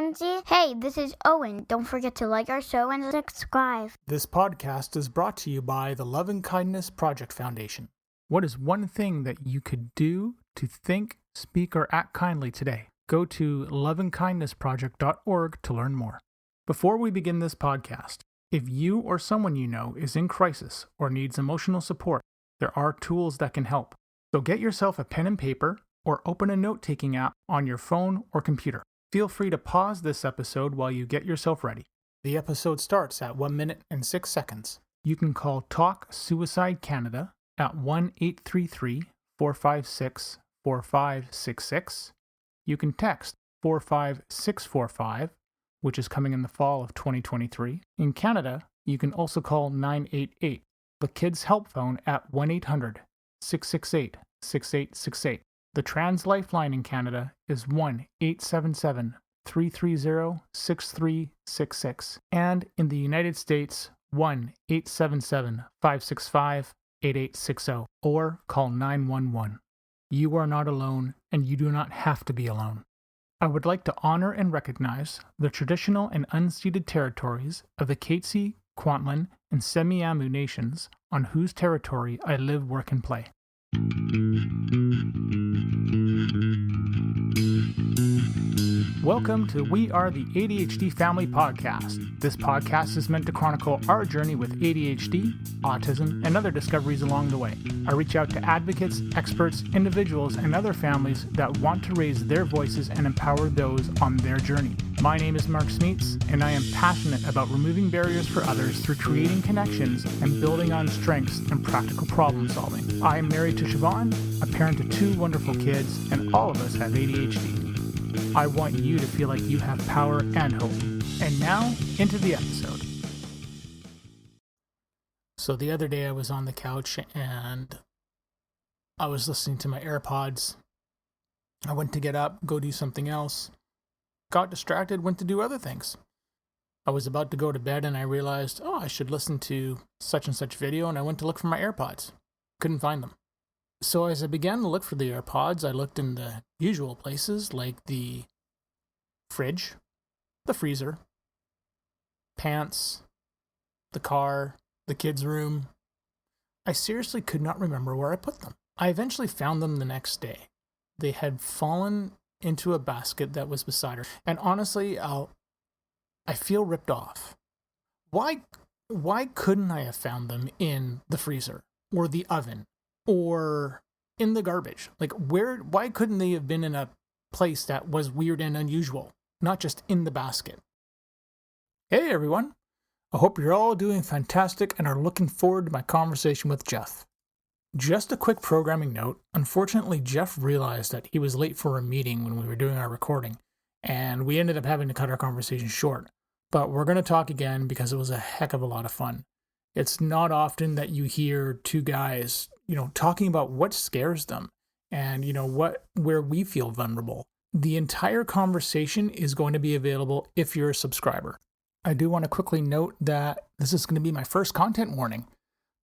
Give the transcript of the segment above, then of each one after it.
Mackenzie. Hey, this is Owen. Don't forget to like our show and subscribe. This podcast is brought to you by the Love and Kindness Project Foundation. What is one thing that you could do to think, speak, or act kindly today? Go to loveandkindnessproject.org to learn more. Before we begin this podcast, if you or someone you know is in crisis or needs emotional support, there are tools that can help. So get yourself a pen and paper or open a note-taking app on your phone or computer. Feel free to pause this episode while you get yourself ready. The episode starts at 1 minute and 6 seconds. You can call Talk Suicide Canada at 1-833-456-4566. You can text 45645, which is coming in the fall of 2023. In Canada, you can also call 988, the Kids Help Phone at 1-800-668-6868. The Trans Lifeline in Canada is 1-877-330-6366. And in the United States, 1-877-565-8860, or call 911. You are not alone, and you do not have to be alone. I would like to honor and recognize the traditional and unceded territories of the Katzie, Kwantlen, and Semiahmoo nations on whose territory I live, work, and play. Welcome to We Are the ADHD Family Podcast. This podcast is meant to chronicle our journey with ADHD, autism, and other discoveries along the way. I reach out to advocates, experts, individuals, and other families that want to raise their voices and empower those on their journey. My name is Mark Smeets, and I am passionate about removing barriers for others through creating connections and building on strengths and practical problem solving. I am married to Siobhan, a parent to 2 wonderful kids, and all of us have ADHD. I want you to feel like you have power and hope. And now, into the episode. So the other day I was on the couch and I was listening to my AirPods. I went to get up, go do something else. Got distracted, went to do other things. I was about to go to bed and I realized, I should listen to such and such video, and I went to look for my AirPods. Couldn't find them. So as I began to look for the AirPods, I looked in the usual places like the fridge, the freezer, pants, the car, the kids' room. I seriously could not remember where I put them. I eventually found them the next day. They had fallen into a basket that was beside her. And honestly, I feel ripped off. Why couldn't I have found them in the freezer or the oven or in the garbage? Why couldn't they have been in a place that was weird and unusual, not just in the basket? Hey everyone, I hope you're all doing fantastic and are looking forward to my conversation with Jeff. Just a quick programming note. Unfortunately, Jeff realized that he was late for a meeting when we were doing our recording, and we ended up having to cut our conversation short. But we're going to talk again because it was a heck of a lot of fun. It's not often that you hear 2 guys, talking about what scares them and, where we feel vulnerable. The entire conversation is going to be available if you're a subscriber. I do want to quickly note that this is going to be my first content warning.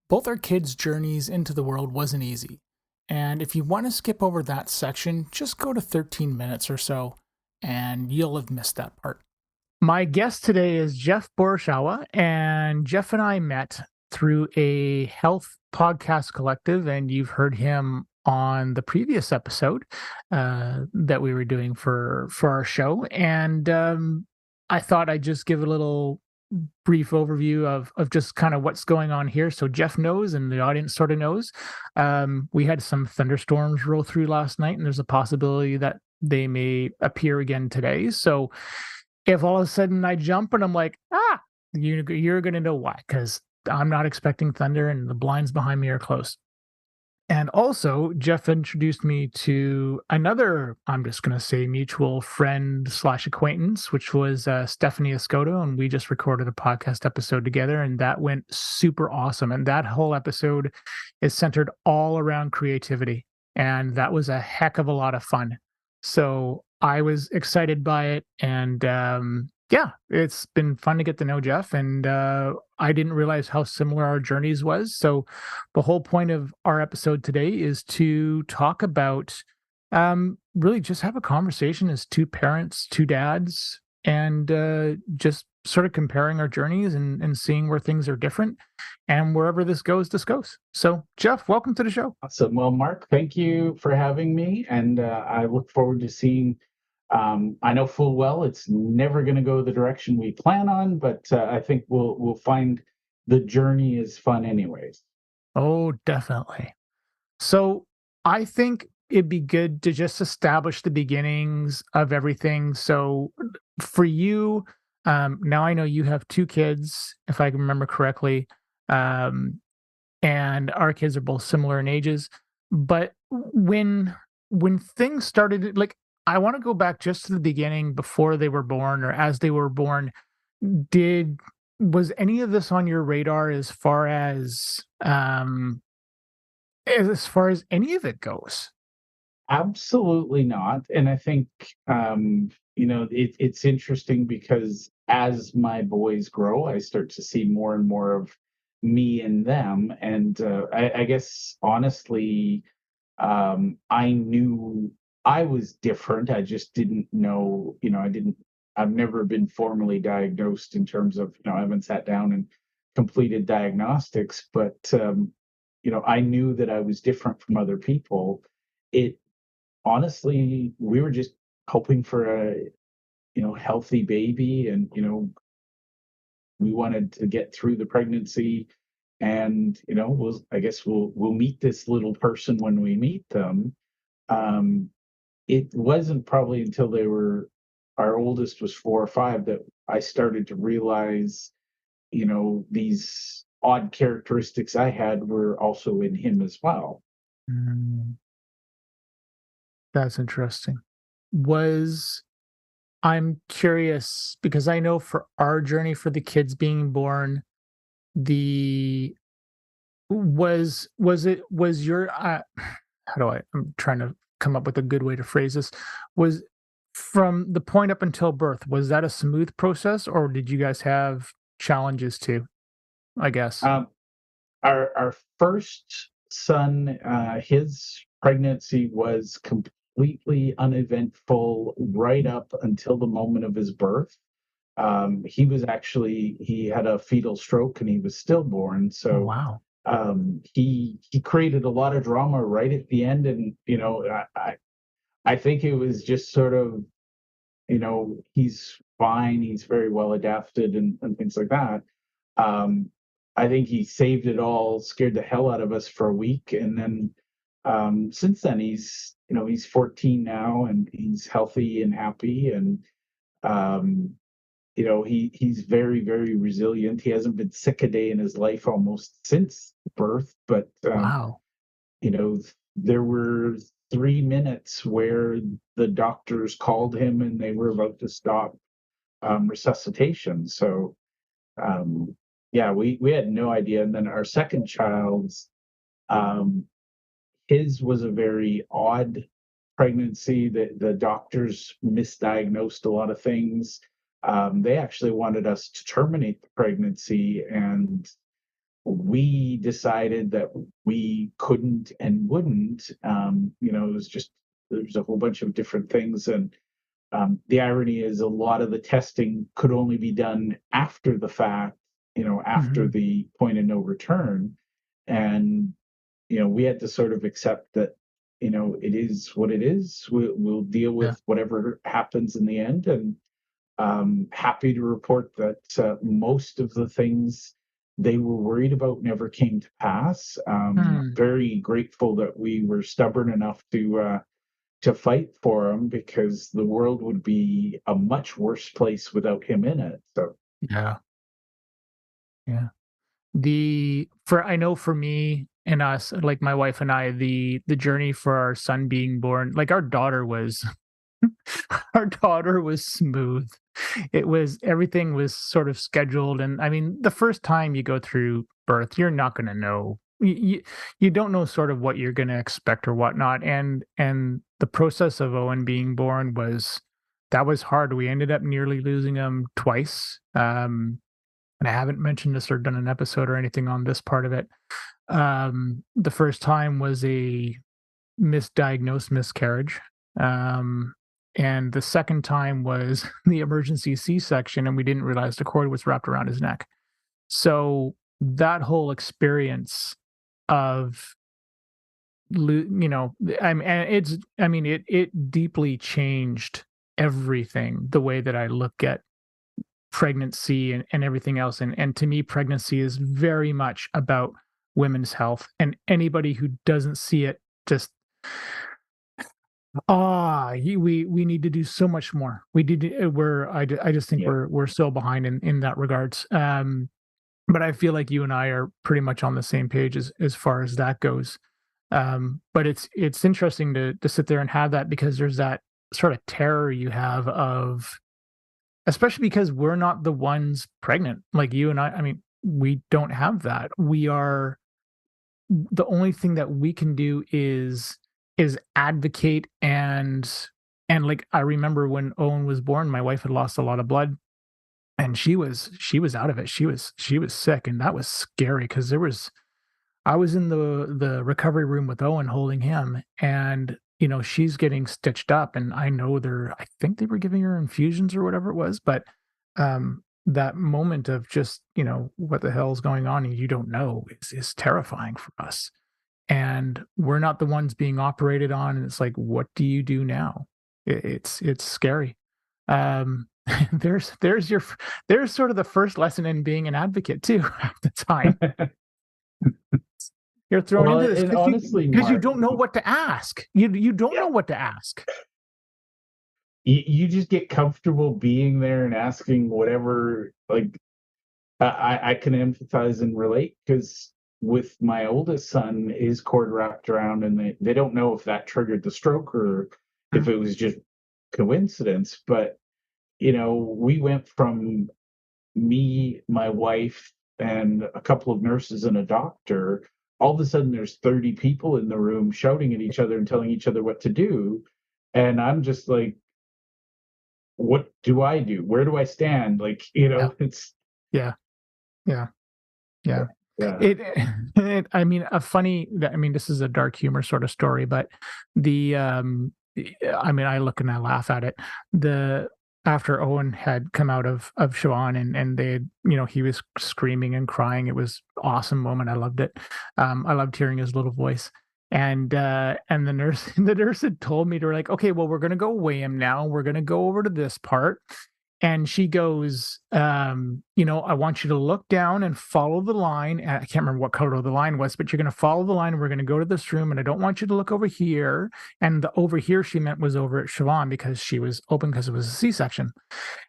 Both our kids' journeys into the world wasn't easy. And if you want to skip over that section, just go to 13 minutes or so, and you'll have missed that part. My guest today is Jeff Borschowa, and Jeff and I met through a health podcast collective, and you've heard him on the previous episode that we were doing for our show. And I thought I'd just give a little brief overview of just kind of what's going on here, so Jeff knows and the audience sort of knows. We had some thunderstorms roll through last night, and there's a possibility that they may appear again today. So if all of a sudden I jump and I'm like, you're going to know why, because I'm not expecting thunder and the blinds behind me are closed. And also, Jeff introduced me to another, I'm just going to say, mutual friend / acquaintance, which was Stephanie Escoto, and we just recorded a podcast episode together, and that went super awesome. And that whole episode is centered all around creativity, and that was a heck of a lot of fun. So I was excited by it, and it's been fun to get to know Jeff, and I didn't realize how similar our journeys was. So the whole point of our episode today is to talk about really just have a conversation as 2 parents, 2 dads, and just sort of comparing our journeys and seeing where things are different. And wherever this goes, this goes. So, Jeff, welcome to the show. Awesome. Well, Mark, thank you for having me, and I look forward to seeing. I know full well it's never going to go the direction we plan on, but I think we'll find the journey is fun, anyways. Oh, definitely. So I think it'd be good to just establish the beginnings of everything. So for you, now I know you have two kids, if I can remember correctly, um, and our kids are both similar in ages. But when things started, like I want to go back just to the beginning before they were born or as they were born. Did was any of this on your radar as far as any of it goes? Absolutely not. And I think it's interesting because as my boys grow, I start to see more and more of me in them, and I guess honestly, I knew I was different. I just didn't know, I've never been formally diagnosed in terms of, I haven't sat down and completed diagnostics, but, I knew that I was different from other people. It honestly, we were just hoping for a, healthy baby, and, we wanted to get through the pregnancy, and, I guess we'll meet this little person when we meet them. um, it wasn't probably until our oldest was 4 or 5 that I started to realize, these odd characteristics I had were also in him as well. Mm, that's interesting. Was I'm curious because I know for our journey for the kids being born, the was your how do I'm trying to come up with a good way to phrase this. Was from the point up until birth, was that a smooth process or did you guys have challenges too, I guess? Um, our first son, his pregnancy was completely uneventful right up until the moment of his birth. He had a fetal stroke and he was stillborn. Oh, So wow. he created a lot of drama right at the end, and I think it was just sort of, he's fine, he's very well adapted, and things like that. Um, I think he saved it all, scared the hell out of us for a week, and then since then he's 14 now, and he's healthy and happy, and um, he's very, very resilient. He hasn't been sick a day in his life almost since birth, but Wow. you know, there were 3 minutes where the doctors called him and they were about to stop resuscitation. So, yeah, we had no idea. And then our second child's, um, his was a very odd pregnancy. The doctors misdiagnosed a lot of things. They actually wanted us to terminate the pregnancy, and we decided that we couldn't and wouldn't. It was just there's a whole bunch of different things, and the irony is a lot of the testing could only be done after the fact, after Mhm. the point of no return, and we had to sort of accept that it is what it is. We'll deal Yeah. with whatever happens in the end, and happy to report that most of the things they were worried about never came to pass. Hmm. Very grateful that we were stubborn enough to fight for him, because the world would be a much worse place without him in it. So Yeah. Yeah. I know for me and us, like my wife and I, the journey for our son being born, like our daughter was our daughter was smooth. It was everything was sort of scheduled, and I mean, the first time you go through birth, you're not going to know. You don't know sort of what you're going to expect or whatnot, and the process of Owen being born was that was hard. We ended up nearly losing him twice. And I haven't mentioned this or done an episode or anything on this part of it. The first time was a misdiagnosed miscarriage. Um, and the second time was the emergency C-section, and we didn't realize the cord was wrapped around his neck. So that whole experience of it deeply changed everything, the way that I look at pregnancy and everything else. And to me, pregnancy is very much about women's health, and anybody who doesn't see it, just we need to do so much more. We did I just think Yeah. we're so behind in that regards. But I feel like you and I are pretty much on the same page as far as that goes. But it's interesting to sit there and have that, because there's that sort of terror you have of, especially because we're not the ones pregnant. Like you and I mean, we don't have that. We are, the only thing that we can do is advocate. And like, I remember when Owen was born, my wife had lost a lot of blood, and she was out of it. She was sick, and that was scary, because I was in the recovery room with Owen holding him, and she's getting stitched up, and I think they were giving her infusions or whatever it was, but that moment of just, what the hell's going on and you don't know, is terrifying for us. And we're not the ones being operated on, and it's like, what do you do now? It's scary. Um there's sort of the first lesson in being an advocate too, half the time. You're thrown Well, into this and honestly, because you Mark, don't know what to ask. You don't yeah, know what to ask. you just get comfortable being there and asking whatever. Like, I can empathize and relate, because with my oldest son, his cord wrapped around, and they don't know if that triggered the stroke or if Mm. it was just coincidence. But we went from me, my wife, and a couple of nurses and a doctor. All of a sudden, there's 30 people in the room shouting at each other and telling each other what to do. And I'm just like, what do I do? Where do I stand? Like, Yeah, it's, yeah, yeah, yeah. yeah, It, I mean, this is a dark humor sort of story, but I mean, I look and I laugh at it. The After Owen had come out of Siobhan, and they had, he was screaming and crying. It was awesome moment. I loved it. I loved hearing his little voice. And the nurse the nurse had told me to, like, okay, well, we're gonna go weigh him now. We're gonna go over to this part. And she goes, I want you to look down and follow the line. I can't remember what color the line was, but you're going to follow the line. And we're going to go to this room, and I don't want you to look over here. And the over here she meant was over at Siobhan, because she was open, because it was a C-section.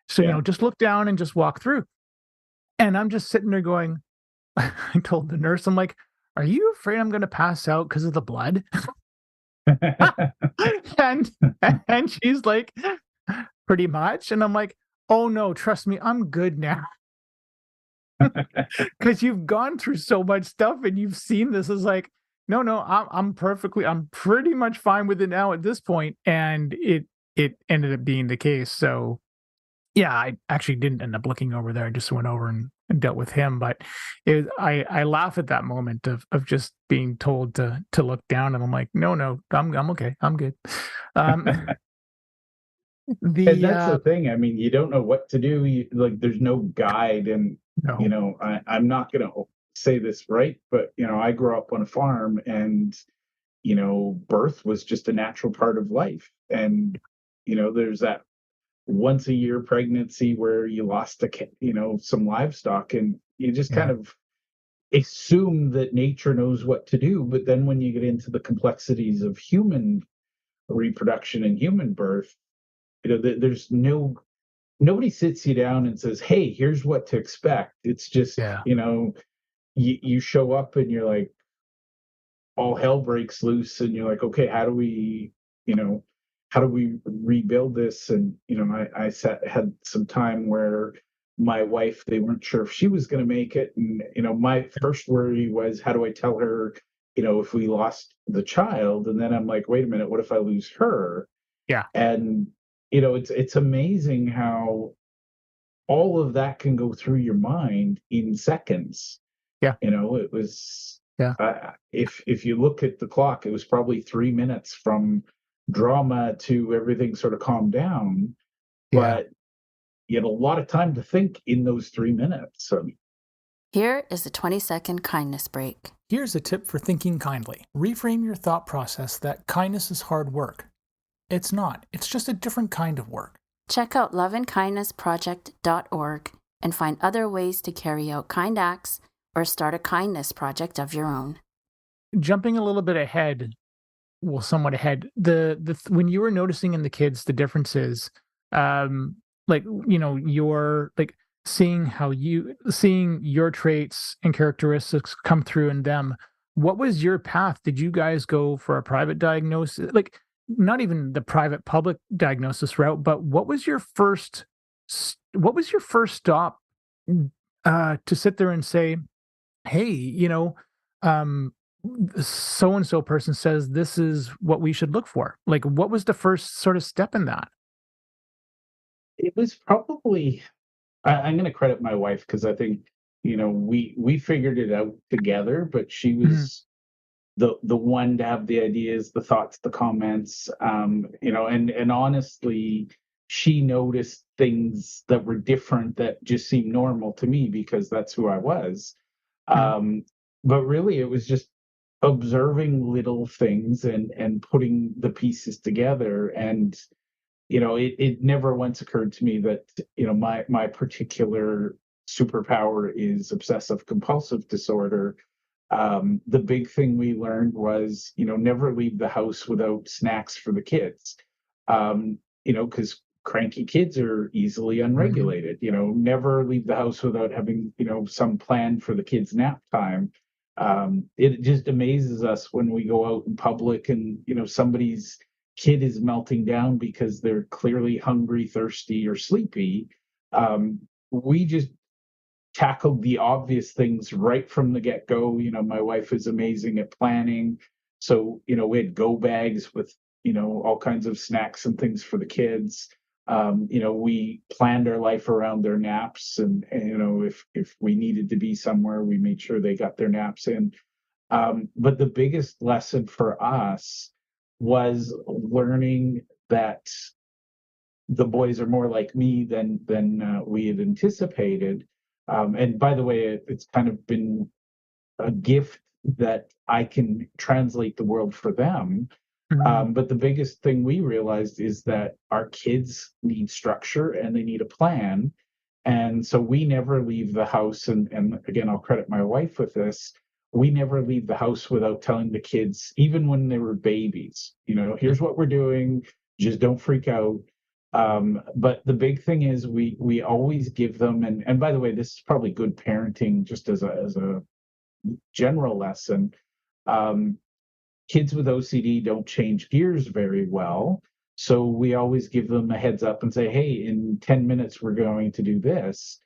So, yeah. just look down and just walk through. And I'm just sitting there going, I told the nurse, I'm like, are you afraid I'm going to pass out because of the blood? and and she's like, pretty much. And I'm like, oh no, trust me, I'm good now. Because you've gone through so much stuff and you've seen this. Is like, no, I'm pretty much fine with it now at this point. And it ended up being the case. So yeah, I actually didn't end up looking over there. I just went over and dealt with him. But I laugh at that moment of just being told to look down, and I'm like, no, I'm okay, I'm good. Um, And the that's the thing. I mean, you don't know what to do. Like, there's no guide. And, No, I'm not going to say this right, but, I grew up on a farm, and, birth was just a natural part of life. And, there's that once a year pregnancy where you lost some livestock, and you just kind yeah, of assume that nature knows what to do. But then when you get into the complexities of human reproduction and human birth, there's nobody sits you down and says, hey, here's what to expect. It's just, yeah, you show up, and you're like, all hell breaks loose, and you're like, okay, you know how do we rebuild this? And had some time where my wife, they weren't sure if she was going to make it. And my first worry was, how do I tell her, if we lost the child? And then I'm like, wait a minute, what if I lose her? yeah, And it's amazing how all of that can go through your mind in seconds. yeah, It was, yeah, if you look at the clock, it was probably 3 minutes from drama to everything sort of calmed down. Yeah. But you had a lot of time to think in those 3 minutes. So Here is a 20-second kindness break. Here's a tip for thinking kindly. Reframe your thought process that kindness is hard work. It's not. It's just a different kind of work. Check out loveandkindnessproject.org and find other ways to carry out kind acts or start a kindness project of your own. Jumping a little bit ahead, well, somewhat ahead, when you were noticing in the kids the differences, like, your, like, seeing your traits and characteristics come through in them, what was your path? Did you guys go for a private diagnosis? Like, not even the private public diagnosis route, but what was your first stop to sit there and say, hey, um, so and so person says this is what we should look for? Like, what was the first sort of step in that? it was probably, I'm going to credit my wife because I think, we figured it out together, but she Mhm. was the one to have the ideas, the thoughts, the comments, and honestly, she noticed things that were different that just seemed normal to me because that's who I was. Mhm. But really, it was just observing little things and putting the pieces together. And it never once occurred to me that my particular superpower is obsessive compulsive disorder. The big thing we learned was, never leave the house without snacks for the kids. Because cranky kids are easily Mhm. unregulated. Never leave the house without having, some plan for the kids' nap time. It just amazes us when we go out in public and, somebody's kid is melting down because they're clearly hungry, thirsty, or sleepy. We just tackled the obvious things right from the get go. My wife is amazing at planning. So, we had go bags with, all kinds of snacks and things for the kids. We planned our life around their naps and if we needed to be somewhere, we made sure they got their naps in. But the biggest lesson for us was learning that the boys are more like me than we had anticipated. And by the way, it's kind of been a gift that I can translate the world for them. Mhm. But the biggest thing we realized is that our kids need structure and they need a plan. And so we never leave the house. And again, I'll credit my wife with this. We never leave the house without telling the kids, even when they were babies, here's what we're doing. Just don't freak out. But the big thing is we always give them, and by the way, this is probably good parenting just as a general lesson. Um, Kids with OCD don't change gears very well. So we always give them a heads up and say, hey, in 10 minutes, we're going to do this.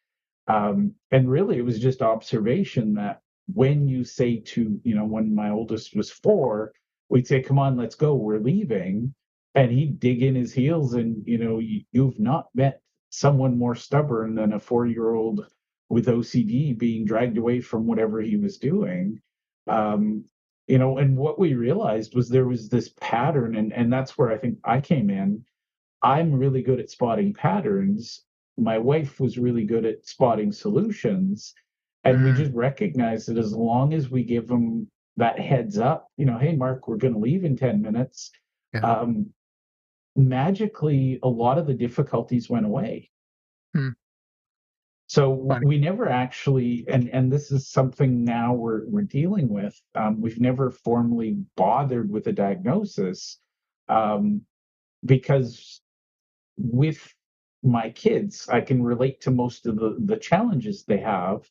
And really, it was just observation that when you say to, when my oldest was 4, we'd say, come on, let's go, we're leaving. And he'd dig in his heels. And, you've not met someone more stubborn than a 4-year-old with OCD being dragged away from whatever he was doing. Um, and what we realized was there was this pattern, and that's where I think I came in. I'm really good at spotting patterns. My wife was really good at spotting solutions. And we Mhm. just recognized that as long as we give them that heads up, hey, Mark, we're going to leave in 10 minutes, Yeah. um, magically, a lot of the difficulties went away. Hmm. So Funny. we never actually, and this is something now we're dealing with. We've never formally bothered with a diagnosis um, because with my kids, I can relate to most of the challenges they have.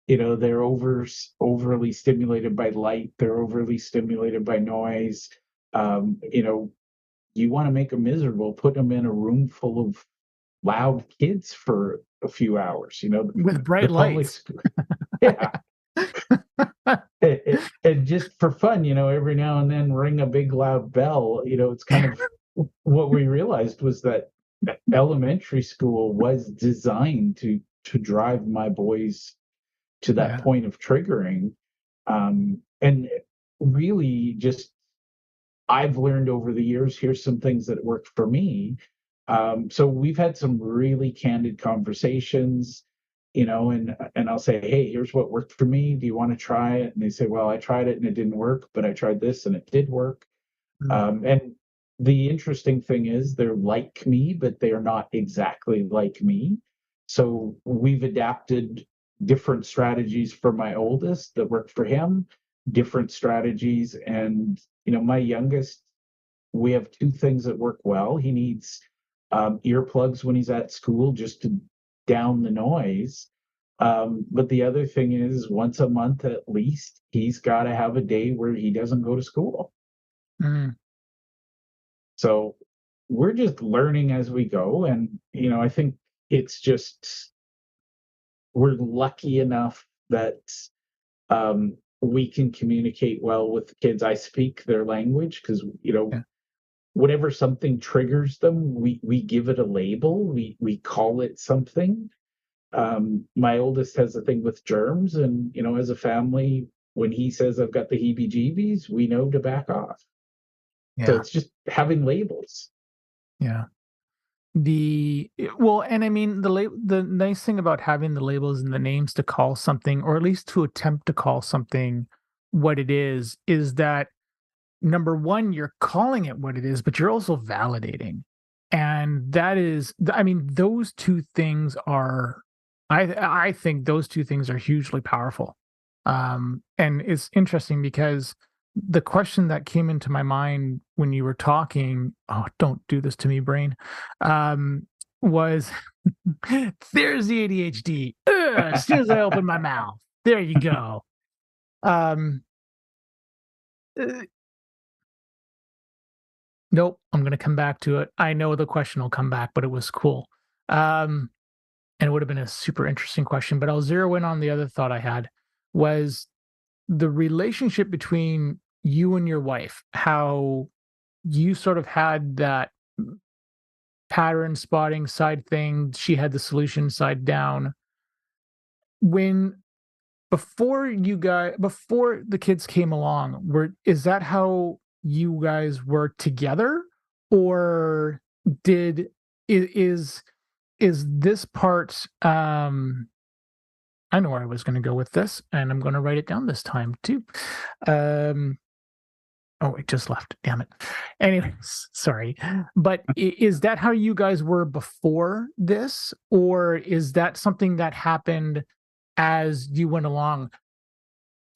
They're overly stimulated by light. They're overly stimulated by noise. You want to make them miserable, put them in a room full of loud kids for a few hours. With The bright public lights. school, yeah. And just for fun, every now and then ring a big loud bell. It's kind of what we realized was that elementary school was designed to drive my boys to that Yeah. point of triggering, and really just I've learned over the years, here's some things that worked for me. So we've had some really candid conversations, and I'll say, hey, here's what worked for me. Do you want to try it? And they say, well, I tried it and it didn't work, but I tried this and it did work. And the interesting thing is they're like me, but they are not exactly like me. So we've adapted different strategies for my oldest that work for him, different strategies. And, my youngest, we have two things that work well. He needs earplugs when he's at school just to down the noise. But the other thing is, once a month at least, he's got to have a day where he doesn't go to school. Mm. So we're just learning as we go. And, I think it's just, we're lucky enough that we can communicate well with the kids. I speak their language because, Yeah. whenever something triggers them, we give it a label. We call it something. My oldest has a thing with germs, and, as a family, when he says I've got the heebie-jeebies, we know to back off. So Yeah. it's just having labels. Yeah. Well, and I mean the nice thing about having the labels and the names to call something, or at least to attempt to call something what it is that number one, you're calling it what it is, but you're also validating. And that is, I mean, those two things are, I think those two things are hugely powerful. And it's interesting because the question that came into my mind when you were talking, oh, don't do this to me, brain, was there's the ADHD. As soon as I open my mouth, there you go. Um, uh, Nope, I'm gonna come back to it. I know the question will come back, but it was cool. And it would have been a super interesting question, but I'll zero in on the other thought I had was the relationship between you and your wife, how you sort of had that pattern spotting side thing, she had the solution side down. When before the kids came along, is that how you guys were together? Or did is this part I know where I was going to go with this, and I'm going to write it down this time too. Um oh, it just left. Damn it. Anyways, sorry. But is that how you guys were before this, or is that something that happened as you went along?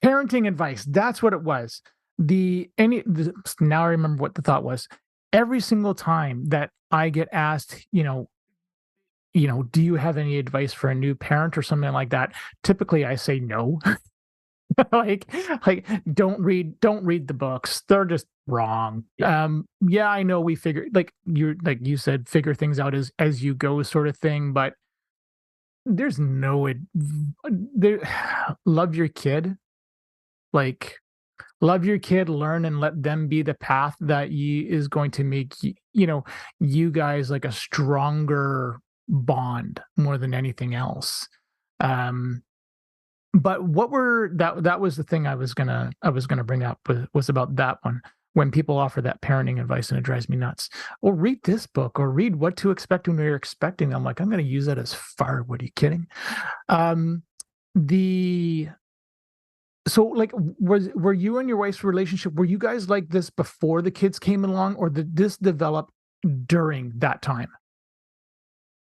Parenting advice, that's what it was. Now I remember what the thought was. Every single time that I get asked, do you have any advice for a new parent or something like that? Typically I say no. like don't read the books. They're just wrong. Yeah. Yeah, I know we figure like you said, figure things out as you go sort of thing, but there's no there love your kid. Like love your kid, learn and let them be the path that is going to make you guys like a stronger bond more than anything else. Um, but that was the thing I was gonna bring up was about that one. When people offer that parenting advice and it drives me nuts. Or read this book or read What to Expect When You're Expecting. I'm like, I'm gonna use that as far. What are you kidding? Um, the So, like, were you and your wife's relationship, were you guys like this before the kids came along, or did this develop during that time?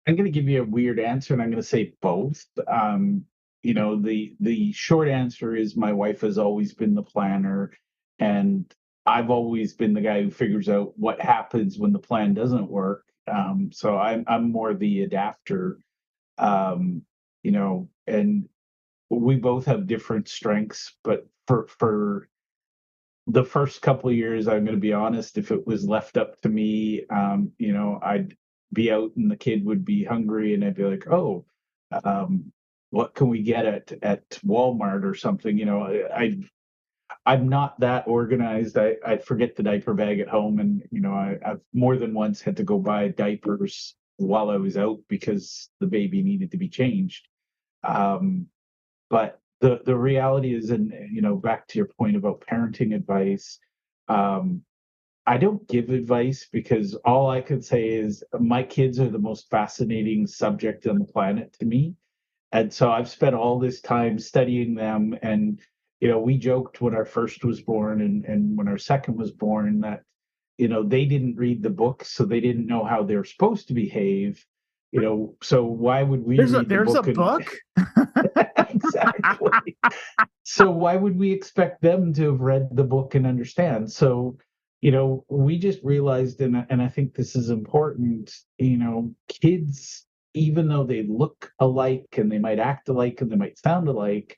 I'm going to give you a weird answer, and I'm going to say both. The short answer is my wife has always been the planner, and I've always been the guy who figures out what happens when the plan doesn't work. So I'm more the adapter. And we both have different strengths, but for the first couple of years, I'm going to be honest, if it was left up to me, I'd be out and the kid would be hungry and I'd be like, oh, what can we get at Walmart or something? I'm not that organized. I forget the diaper bag at home, and I've more than once had to go buy diapers while I was out because the baby needed to be changed. Um, but the reality is, and back to your point about parenting advice, um, I don't give advice because all I could say is my kids are the most fascinating subject on the planet to me. And so I've spent all this time studying them. And, we joked when our first was born and when our second was born that, they didn't read the books, so they didn't know how they're supposed to behave. So why would we read the There's a book book. exactly. So why would we expect them to have read the book and understand? So, we just realized, and I think this is important, kids, even though they look alike and they might act alike and they might sound alike,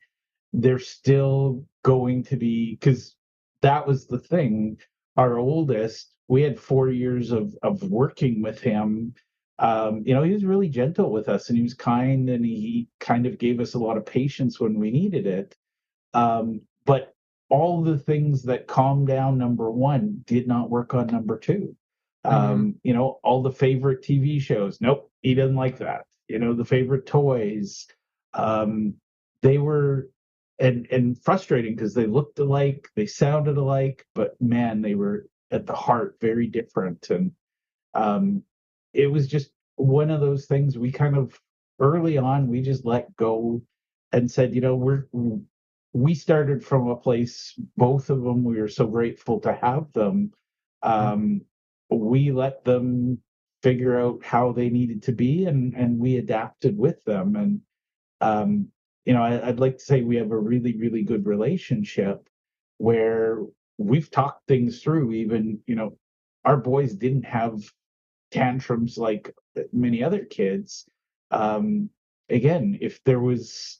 they're still going to be, because that was the thing. Our oldest, we had 4 years of working with him. He was really gentle with us and he was kind and he kind of gave us a lot of patience when we needed it. But all the things that calmed down number one did not work on number two. All the favorite TV shows, nope, he doesn't like that. The favorite toys, they were and frustrating because they looked alike, they sounded alike, but man, they were at the heart very different. And it was just one of those things we kind of early on we just let go and said, we started from a place, both of them, we were so grateful to have them. We let them figure out how they needed to be and we adapted with them. And I'd like to say we have a really, really good relationship where we've talked things through. Even, our boys didn't have tantrums like many other kids. Again, if there was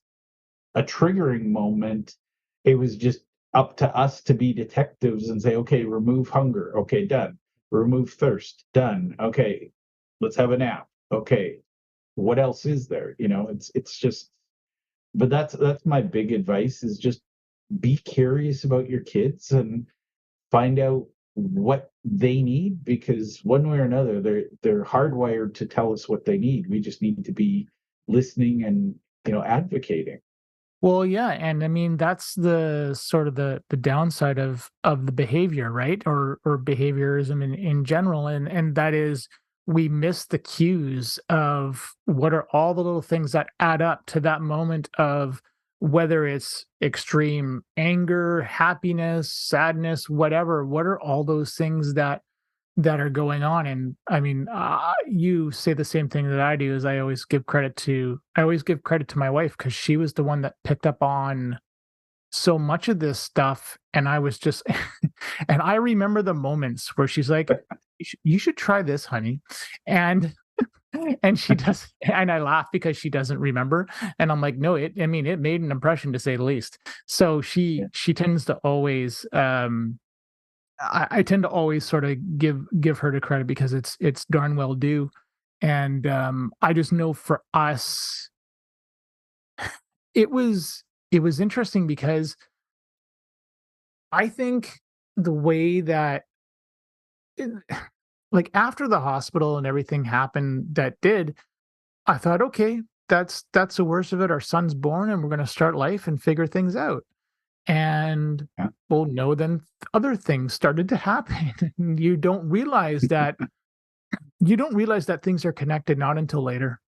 a triggering moment, it was just up to us to be detectives and say, okay, remove hunger. Okay, done. Remove thirst. Done. Okay, let's have a nap. Okay, what else is there? It's just, but that's my big advice is just be curious about your kids and find out what they need, because one way or another they're hardwired to tell us what they need. We just need to be listening and advocating. Well, yeah, and I mean that's the sort of the downside of the behavior, right? Or behaviorism in general, and that is we miss the cues of what are all the little things that add up to that moment of whether it's extreme anger, happiness, sadness, whatever. What are all those things that are going on? And I mean, you say the same thing that I do. Is I always give credit to my wife because she was the one that picked up on so much of this stuff, and I was just, and I remember the moments where she's like, You should try this, honey," and and she does, and I laugh because she doesn't remember, and I'm like, no, I mean, it made an impression to say the least. So she tends to always I tend to always sort of give her the credit because it's darn well due. And I just know for us, it was it was interesting because I think the way that it, like after the hospital and everything happened that did, I thought, okay, that's the worst of it. Our son's born and we're gonna start life and figure things out. And Yeah. well, no, then other things started to happen. You don't realize that things are connected not until later.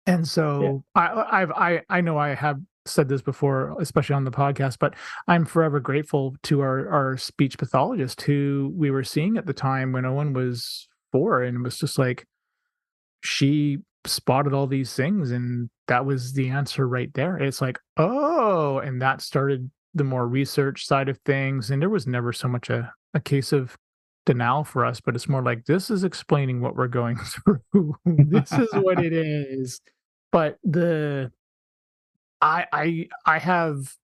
And Yeah. so I know I have said this before, especially on the podcast, but I'm forever grateful to our speech pathologist who we were seeing at the time when Owen was 4, and it was just like she spotted all these things and that was the answer right there. It's like, oh, and that started the more research side of things. And there was never so much a case of denial for us, but it's more like this is explaining what we're going through. This is what it is. But I have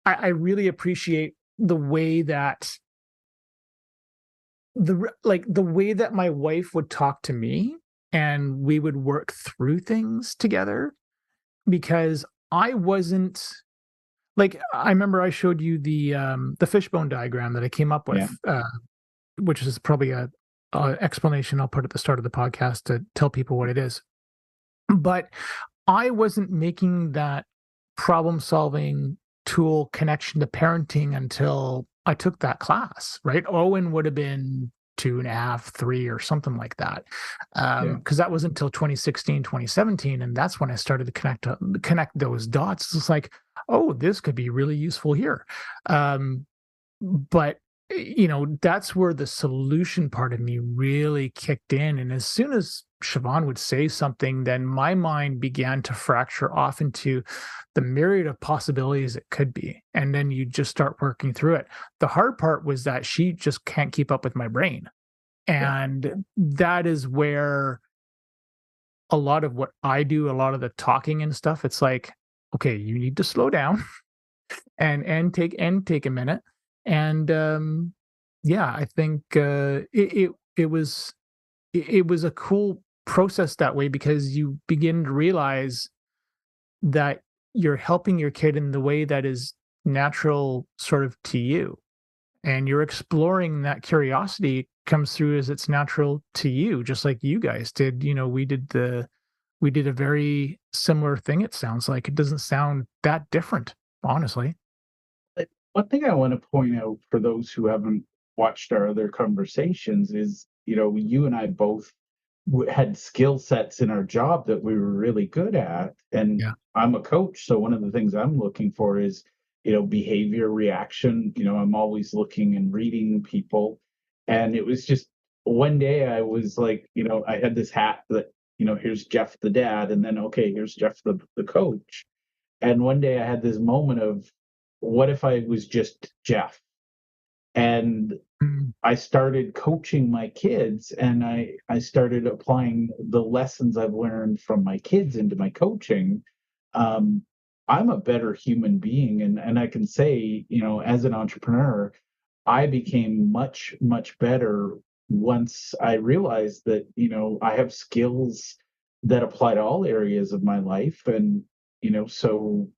I really appreciate the way that the way that my wife would talk to me and we would work through things together because I wasn't like I remember I showed you the fishbone diagram that I came up Yeah. with, which is probably a explanation I'll put at the start of the podcast to tell people what it is. But I wasn't making that problem solving tool connection to parenting until I took that class, right? Owen would have been 2.5, 3 or something like that. Yeah. Because that wasn't until 2016, 2017, and that's when I started to connect those dots. It's like, oh, this could be really useful here. But that's where the solution part of me really kicked in. And as soon as Siobhan would say something, then my mind began to fracture off into the myriad of possibilities it could be. And then you just start working through it. The hard part was that she just can't keep up with my brain. Yeah. And that is where a lot of what I do, a lot of the talking and stuff, it's like, okay, you need to slow down and take a minute. And yeah, I think it was a cool process that way, because you begin to realize that you're helping your kid in the way that is natural sort of to you, and you're exploring that curiosity comes through as it's natural to you, just like you guys did. We did a very similar thing. It sounds like it doesn't sound that different, honestly. One thing I want to point out for those who haven't watched our other conversations is, you and I both had skill sets in our job that we were really good at. And Yeah. I'm a coach. So one of the things I'm looking for is, behavior reaction. I'm always looking and reading people. And it was just one day I was like, I had this hat that, here's Jeff the dad. And then, okay, here's Jeff the coach. And one day I had this moment of, what if I was just Jeff? And Mm. I started coaching my kids, and I started applying the lessons I've learned from my kids into my coaching. Um, I'm a better human being. And I can say, as an entrepreneur, I became much, much better once I realized that, I have skills that apply to all areas of my life. And, so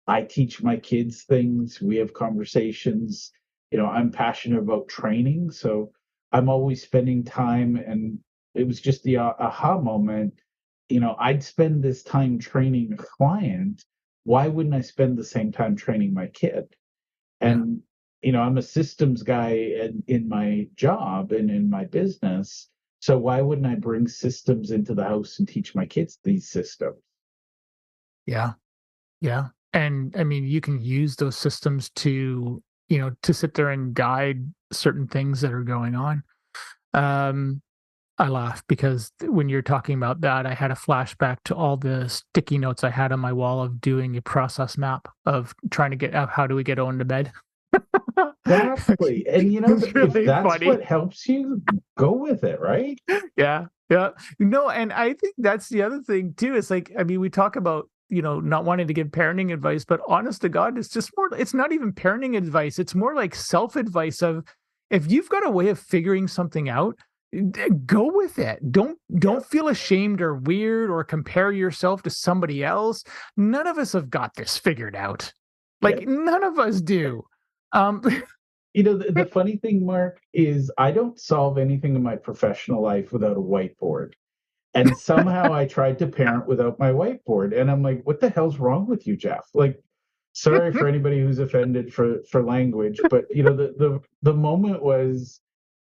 I teach my kids things. We have conversations. I'm passionate about training, so I'm always spending time. And it was just the aha moment. I'd spend this time training a client. Why wouldn't I spend the same time training my kid? Yeah. And I'm a systems guy in my job and in my business. So why wouldn't I bring systems into the house and teach my kids these systems? Yeah. Yeah. And I mean, you can use those systems to sit there and guide certain things that are going on. Um, I laugh because when you're talking about that, I had a flashback to all the sticky notes I had on my wall of doing a process map of trying to get out, how do we get Owen to bed? Exactly. And It's if really that's funny. what helps you, go with it, right? Yeah, yeah. No, and I think that's the other thing too. It's like, I mean, we talk about, not wanting to give parenting advice, but honest to God, it's just more, it's not even parenting advice. It's more like self-advice of, if you've got a way of figuring something out, go with it. Yeah. Don't feel ashamed or weird or compare yourself to somebody else. None of us have got this figured out. Yeah. Like none of us do. Um The funny thing, Mark, is I don't solve anything in my professional life without a whiteboard. And somehow I tried to parent without my whiteboard. And I'm like, what the hell's wrong with you, Jeff? Like, sorry for anybody who's offended for language, but the moment was,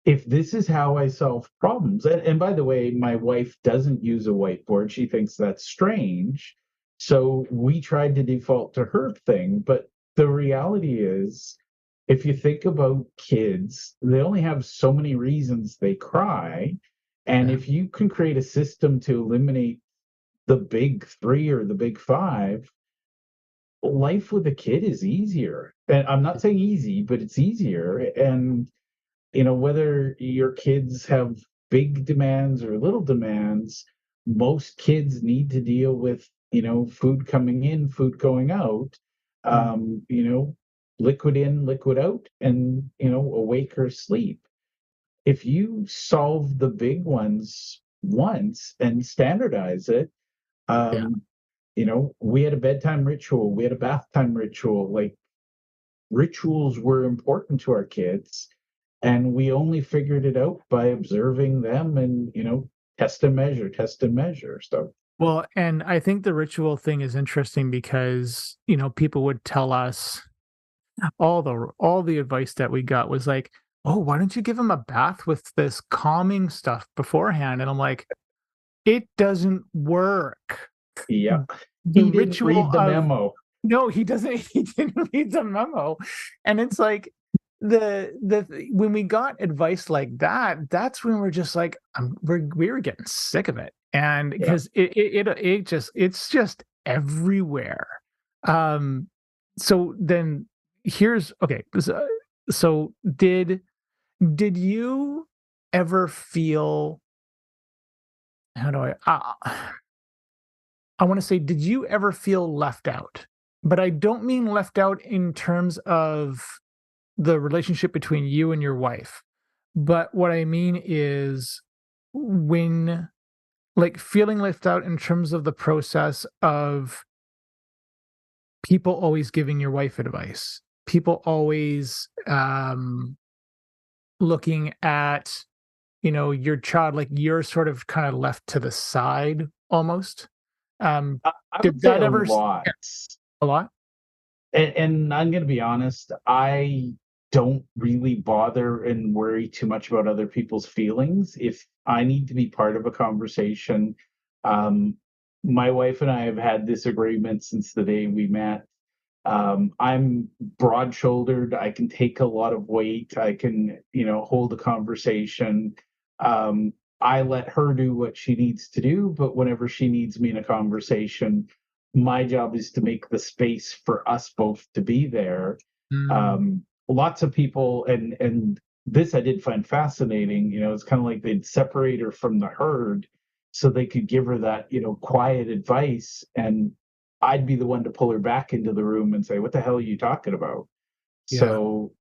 if this is how I solve problems. And by the way, my wife doesn't use a whiteboard. She thinks that's strange. So we tried to default to her thing. But the reality is, if you think about kids, they only have so many reasons they cry. And yeah, if you can create a system to eliminate the big three or the big five, life with a kid is easier. And I'm not saying easy, but it's easier. And whether your kids have big demands or little demands, most kids need to deal with, food coming in, food going out, mm, um, you know, liquid in, liquid out, and, awake or sleep. If you solve the big ones once and standardize it, yeah. um, we had a bedtime ritual, we had a bath time ritual. Like, rituals were important to our kids, and we only figured it out by observing them and test and measure. So Well, and I think the ritual thing is interesting because, people would tell us, all the advice that we got was like, "Oh, why don't you give him a bath with this calming stuff beforehand?" And I'm like, "It doesn't work." Yeah. The He didn't ritual read the of memo. no, he doesn't. He didn't read the memo, and it's like when we got advice like that, that's when we're just like, we were getting sick of it, and Yeah. because it's just everywhere. Um, so then here's okay. So did you ever feel? How do I want to say, did you ever feel left out? But I don't mean left out in terms of the relationship between you and your wife. But what I mean is when, like, feeling left out in terms of the process of people always giving your wife advice, people always looking at, your child, like you're sort of kind of left to the side almost. Um, I would did say that a ever lot. a lot? And I'm going to be honest, I don't really bother and worry too much about other people's feelings. If I need to be part of a conversation, um, my wife and I have had this agreement since the day we met. I'm broad shouldered. I can take a lot of weight. I can, hold a conversation. I let her do what she needs to do, but whenever she needs me in a conversation, my job is to make the space for us both to be there. Mm, Lots of people, and this I did find fascinating. It's kind of like they'd separate her from the herd so they could give her that, quiet advice, and I'd be the one to pull her back into the room and say, "What the hell are you talking about?" yeah. So,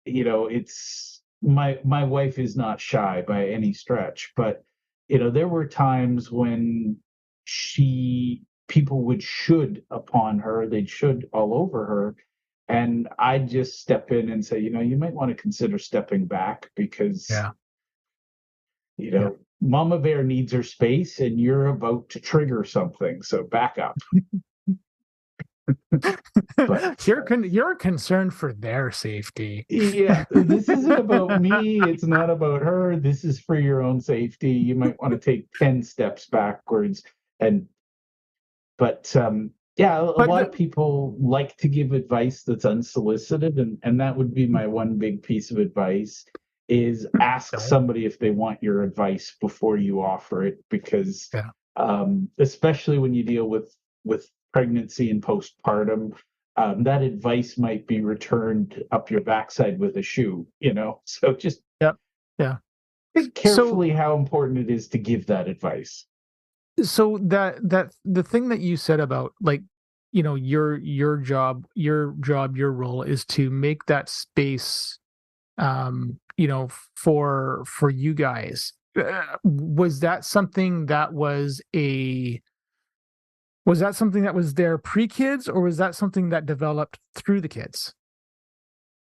it's my wife is not shy by any stretch, but there were times when she people would should upon her, they'd should all over her, and I'd just step in and say, you might want to consider stepping back because Yeah. Yeah. Mama Bear needs her space and you're about to trigger something, so back up. But You're concerned for their safety. yeah, this isn't about me. It's not about her. This is for your own safety. You might want to take 10 steps backwards. And, yeah, a But lot of people like to give advice that's unsolicited. And that would be my one big piece of advice is ask don't. somebody if they want your advice before you offer it, because, Yeah. especially when you deal with pregnancy and postpartum, that advice might be returned up your backside with a shoe. So just Yep. Yeah. think So carefully how important it is to give that advice. that the thing that you said about, like, your role is to make that space, for you guys. Was that something that was there pre-kids, or was that something that developed through the kids?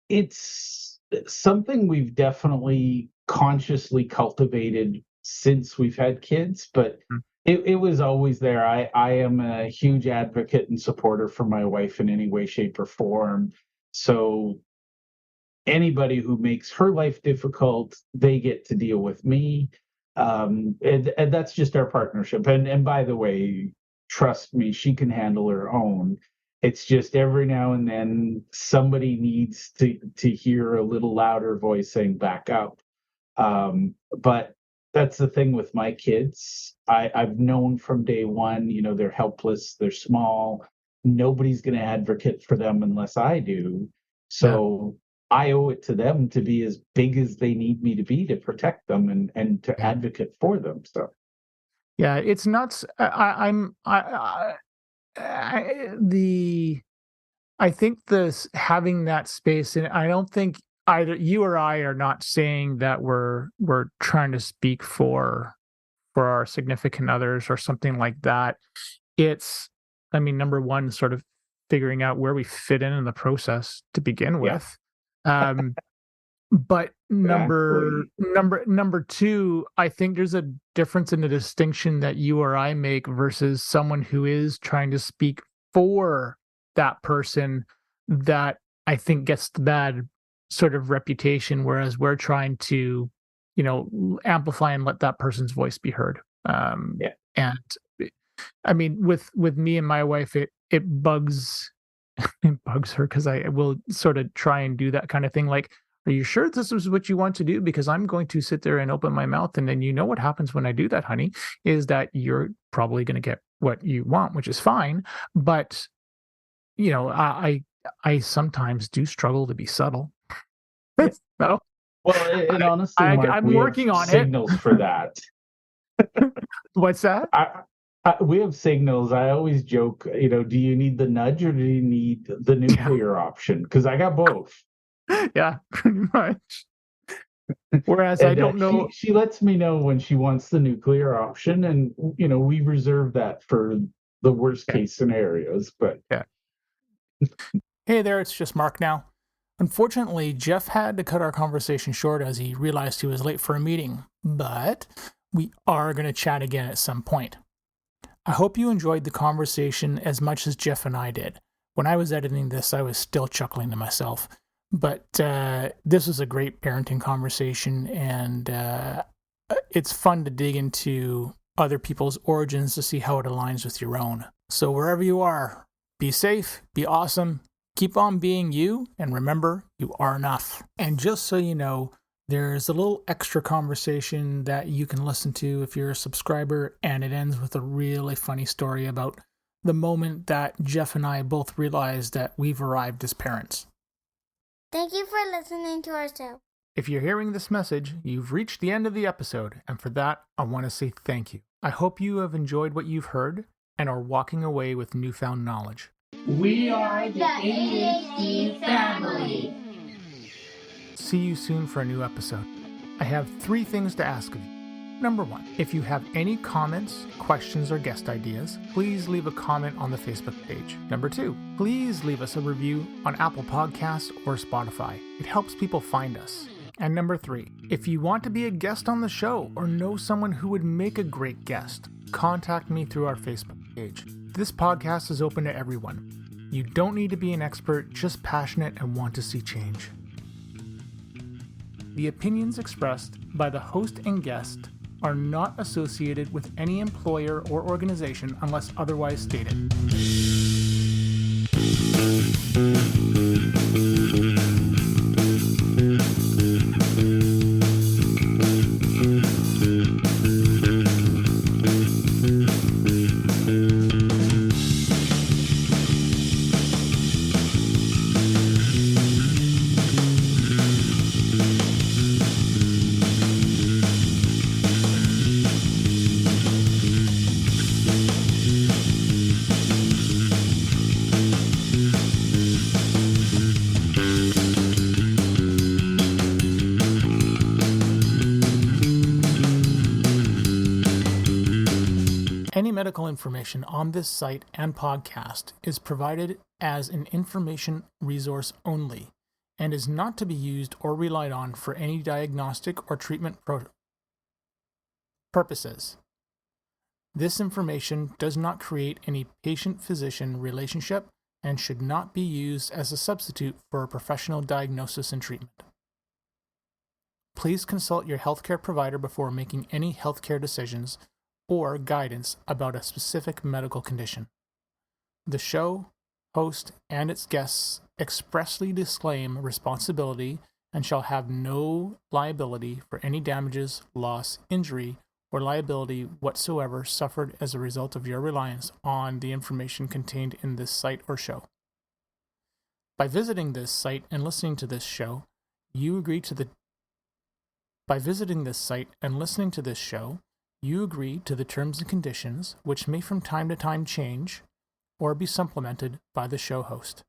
It's something we've definitely consciously cultivated since we've had kids, but Mm. it was always there. I am a huge advocate and supporter for my wife in any way, shape, or form. So anybody who makes her life difficult, they get to deal with me. And that's just our partnership. And by the way, trust me, she can handle her own. It's just every now and then somebody needs to hear a little louder voice saying back up. But that's the thing with my kids. I've known from day one, they're helpless, they're small. Nobody's going to advocate for them unless I do. Yeah. So I owe it to them to be as big as they need me to be to protect them and to Yeah. advocate for them. So Yeah, it's nuts. I think this having that space, and I don't think either you or I are not saying that we're trying to speak for our significant others or something like that. It's, I mean, number one, sort of figuring out where we fit in the process to begin yeah, with. Um, but exactly. number two, I think there's a difference in the distinction that you or I make versus someone who is trying to speak for that person that I think gets the bad sort of reputation, whereas we're trying to, amplify and let that person's voice be heard. Yeah. And I mean, with me and my wife, it bugs it bugs her because I will sort of try and do that kind of thing. Like, are you sure this is what you want to do? Because I'm going to sit there and open my mouth, and then what happens when I do that, honey, is that you're probably going to get what you want, which is fine. But I sometimes do struggle to be subtle. Yeah. No, Well, and honestly, Mark, I'm we working have on it. signals for that. What's that? We have signals. I always joke, do you need the nudge or do you need the nuclear option? Because I got both. Yeah, pretty much. Whereas I And don't know. she lets me know when she wants the nuclear option, and we reserve that for the worst case scenarios. But yeah. Hey there, it's just Mark now. Unfortunately, Jeff had to cut our conversation short as he realized he was late for a meeting, but we are going to chat again at some point. I hope you enjoyed the conversation as much as Jeff and I did. When I was editing this, I was still chuckling to myself. But this was a great parenting conversation, and it's fun to dig into other people's origins to see how it aligns with your own. So wherever you are, be safe, be awesome, keep on being you, and remember, you are enough. And just so you know, there's a little extra conversation that you can listen to if you're a subscriber, and it ends with a really funny story about the moment that Jeff and I both realized that we've arrived as parents. Thank you for listening to our show. If you're hearing this message, you've reached the end of the episode, and for that, I want to say thank you. I hope you have enjoyed what you've heard and are walking away with newfound knowledge. We are the ADHD family. See you soon for a new episode. I have 3 things to ask of you. Number 1, if you have any comments, questions, or guest ideas, please leave a comment on the Facebook page. Number 2, please leave us a review on Apple Podcasts or Spotify. It helps people find us. And number 3, if you want to be a guest on the show or know someone who would make a great guest, contact me through our Facebook page. This podcast is open to everyone. You don't need to be an expert, just passionate and want to see change. The opinions expressed by the host and guest are not associated with any employer or organization unless otherwise stated. Any medical information on this site and podcast is provided as an information resource only and is not to be used or relied on for any diagnostic or treatment purposes. This information does not create any patient-physician relationship and should not be used as a substitute for a professional diagnosis and treatment. Please consult your healthcare provider before making any healthcare decisions or guidance about a specific medical condition. The show, host, and its guests expressly disclaim responsibility and shall have no liability for any damages, loss, injury, or liability whatsoever suffered as a result of your reliance on the information contained in this site or show. By visiting this site and listening to this show, you agree to the terms and conditions, which may from time to time change or be supplemented by the show host.